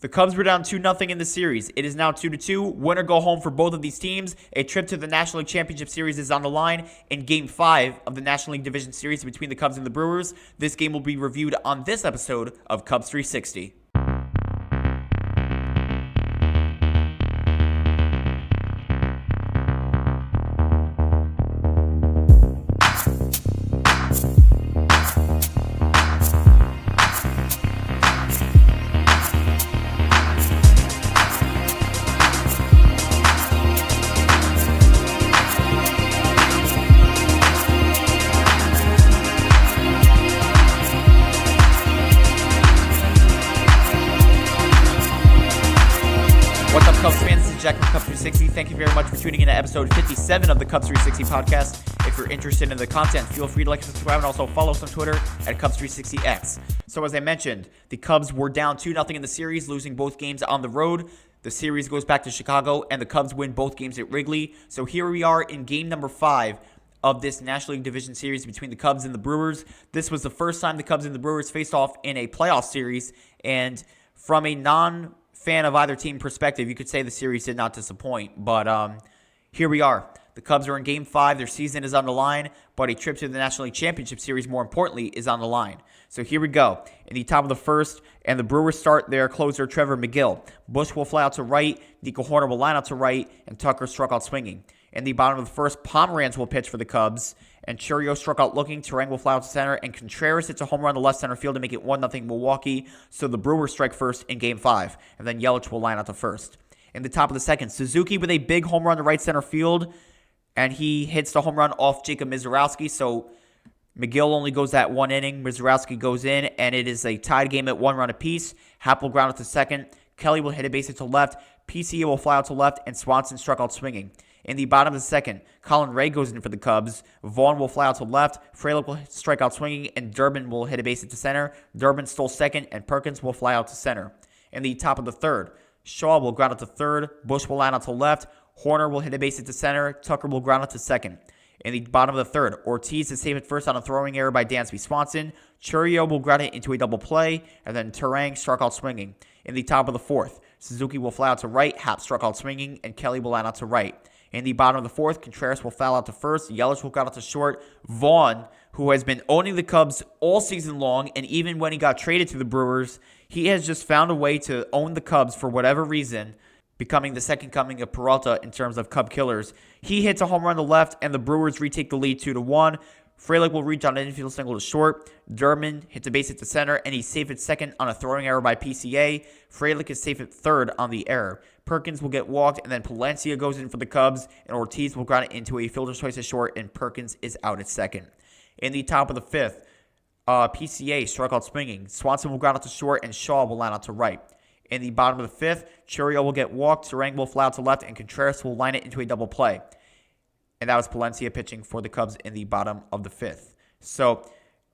The Cubs were down 2-0 in the series. It is now 2-2. Win or go home for both of these teams. A trip to the National League Championship Series is on the line in Game 5 of the National League Division Series between the Cubs and the Brewers. This game will be reviewed on this episode of Cubs 360. What's up, Cubs fans? This is Jack from Cubs 360. Thank you very much for tuning in to episode 57 of the Cubs 360 podcast. If you're interested in the content, feel free to like and subscribe, and also follow us on Twitter at Cubs360X. So as I mentioned, the Cubs were down 2-0 in the series, losing both games on the road. The series goes back to Chicago, and the Cubs win both games at Wrigley. So here we are in game number 5 of this National League Division Series between the Cubs and the Brewers. This was the first time the Cubs and the Brewers faced off in a playoff series, and from a non-fan of either team perspective, you could say the series did not disappoint. But here we are. The Cubs are in Game 5. Their season is on the line, but a trip to the National League Championship Series, more importantly, is on the line. So here we go. In the top of the first, and the Brewers start their closer, Trevor McGill. Bush will fly out to right, Nico Hoerner will line out to right, and Tucker struck out swinging. In the bottom of the first, Pomeranz will pitch for the Cubs, and Chourio struck out looking. Turang will fly out to center, and Contreras hits a home run to left center field to make it 1-0 Milwaukee. So the Brewers strike first in Game 5, and then Yelich will line out to first. In the top of the second, Suzuki with a big home run to right center field, and he hits the home run off Jacob Misiorowski. So McGill only goes that one inning. Misiorowski goes in, and it is a tied game at 1 run apiece. Happ will ground out to second. Kelly will hit a base hit to left. PCA will fly out to left, and Swanson struck out swinging. In the bottom of the second, Colin Ray goes in for the Cubs. Vaughn will fly out to left. Frelick will strike out swinging, and Durbin will hit a base hit to center. Durbin stole second, and Perkins will fly out to center. In the top of the third, Shaw will ground out to third. Bush will line out to left. Hoerner will hit a base hit to center. Tucker will ground out to second. In the bottom of the third, Ortiz is safe at first on a throwing error by Dansby Swanson. Chourio will ground it into a double play, and then Turang struck out swinging. In the top of the fourth, Suzuki will fly out to right. Happ struck out swinging, and Kelly will line out to right. In the bottom of the fourth, Contreras will foul out to first. Yelich will ground out to short. Vaughn, who has been owning the Cubs all season long, and even when he got traded to the Brewers, he has just found a way to own the Cubs for whatever reason, becoming the second coming of Peralta in terms of Cub killers. He hits a home run to left, and the Brewers retake the lead 2-1. Frelick will reach on an infield single to short. Durbin hits a base hit to center, and he's safe at second on a throwing error by PCA. Frelick is safe at third on the error. Perkins will get walked, and then Palencia goes in for the Cubs, and Ortiz will ground it into a fielder's choice to short, and Perkins is out at second. In the top of the fifth, PCA struck out swinging. Swanson will ground out to short, and Shaw will line out to right. In the bottom of the fifth, Chourio will get walked, Turang will fly out to left, and Contreras will line it into a double play. And that was Palencia pitching for the Cubs in the bottom of the fifth. So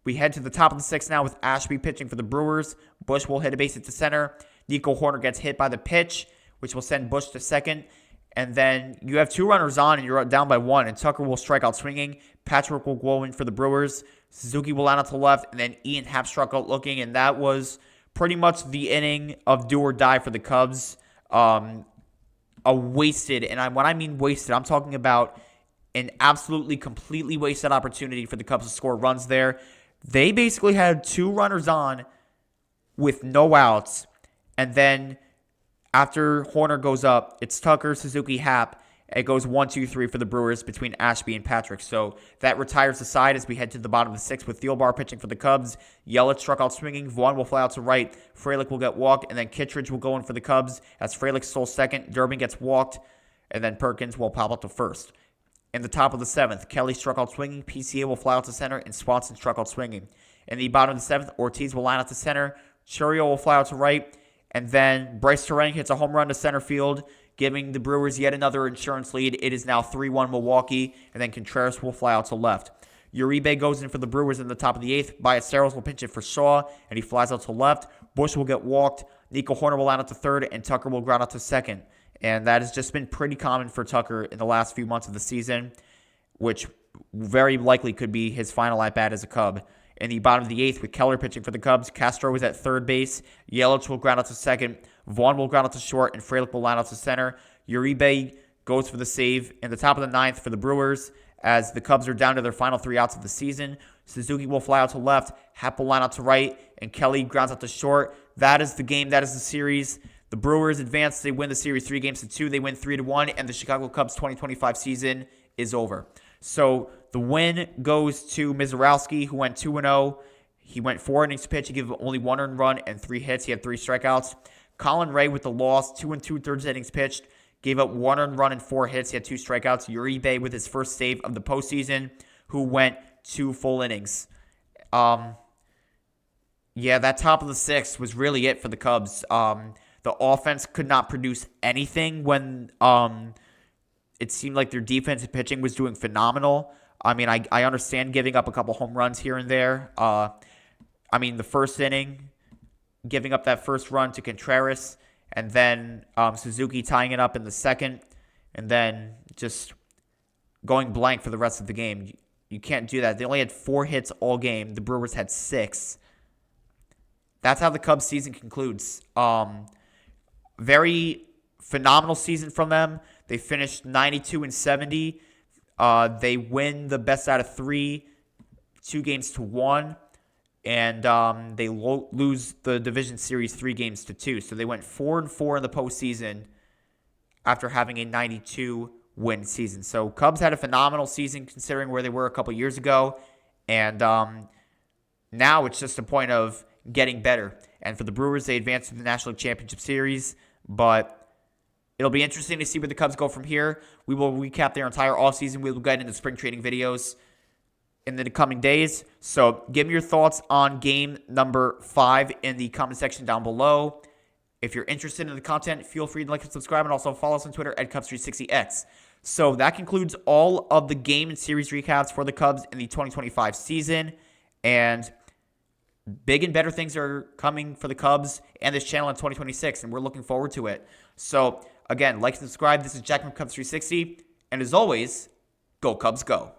we head to the top of the sixth now with Ashby pitching for the Brewers. Bush will hit a base hit to center. Nico Hoerner gets hit by the pitch, which will send Bush to second. And then you have 2 runners on, and you're down by 1, and Tucker will strike out swinging. Patrick will go in for the Brewers. Suzuki will line out to left, and then Ian Happ struck out looking, and that was pretty much the inning of do or die for the Cubs. A wasted, and when I mean wasted, I'm talking about an absolutely, completely wasted opportunity for the Cubs to score runs there. They basically had 2 runners on with no outs, and then after Hoerner goes up, it's Tucker, Suzuki, Happ. It goes 1-2-3 for the Brewers between Ashby and Patrick. So that retires the side as we head to the bottom of the sixth with Thielbar pitching for the Cubs. Yelich struck out swinging. Vaughn will fly out to right. Frelick will get walked, and then Kittredge will go in for the Cubs as Frelick stole second. Durbin gets walked, and then Perkins will pop up to first. In the top of the seventh, Kelly struck out swinging. PCA will fly out to center, and Swanson struck out swinging. In the bottom of the seventh, Ortiz will line out to center. Chourio will fly out to right, and then Bryce Turang hits a home run to center field, giving the Brewers yet another insurance lead. It is now 3-1 Milwaukee, and then Contreras will fly out to left. Uribe goes in for the Brewers in the top of the eighth. Ballesteros will pinch it for Shaw, and he flies out to left. Bush will get walked. Nico Hoerner will line out to third, and Tucker will ground out to second. And that has just been pretty common for Tucker in the last few months of the season, which very likely could be his final at-bat as a Cub. In the bottom of the eighth, with Keller pitching for the Cubs, Castro is at third base. Yelich will ground out to second. Vaughn will ground out to short, and Frelick will line out to center. Uribe goes for the save in the top of the ninth for the Brewers as the Cubs are down to their final 3 outs of the season. Suzuki will fly out to left, Happ will line out to right, and Kelly grounds out to short. That is the game. That is the series. The Brewers advance. They win the series 3-2. They win 3-1, and the Chicago Cubs 2025 season is over. So the win goes to Mizorowski, who went 2-0. He went 4 innings pitched. He gave only 1 earned run and 3 hits. He had 3 strikeouts. Colin Ray with the loss, 2 2/3 innings pitched. Gave up 1 earned run and 4 hits. He had 2 strikeouts. Uribe with his first save of the postseason, who went 2 full innings. Yeah, that top of the 6th was really it for the Cubs. The offense could not produce anything when it seemed like their defensive pitching was doing phenomenal. I mean, I understand giving up a couple home runs here and there. The first inning, giving up that first run to Contreras, and then Suzuki tying it up in the second, and then just going blank for the rest of the game. You can't do that. They only had 4 hits all game. The Brewers had 6. That's how the Cubs season concludes. Very phenomenal season from them. They finished 92-70. They win the best out of 3, 2-1, and they lose the division series 3-2. So they went 4-4 in the postseason after having a 92-win season. So Cubs had a phenomenal season considering where they were a couple years ago, and now it's just a point of getting better. And for the Brewers, they advanced to the National League Championship Series, but it'll be interesting to see where the Cubs go from here. We will recap their entire offseason. We will get into spring training videos in the coming days. So give me your thoughts on game number 5 in the comment section down below. If you're interested in the content, feel free to like and subscribe, and also follow us on Twitter at Cubs360X. So that concludes all of the game and series recaps for the Cubs in the 2025 season. And big and better things are coming for the Cubs and this channel in 2026, and we're looking forward to it. So, again, like and subscribe. This is Jack from Cubs360, and as always, go Cubs, go.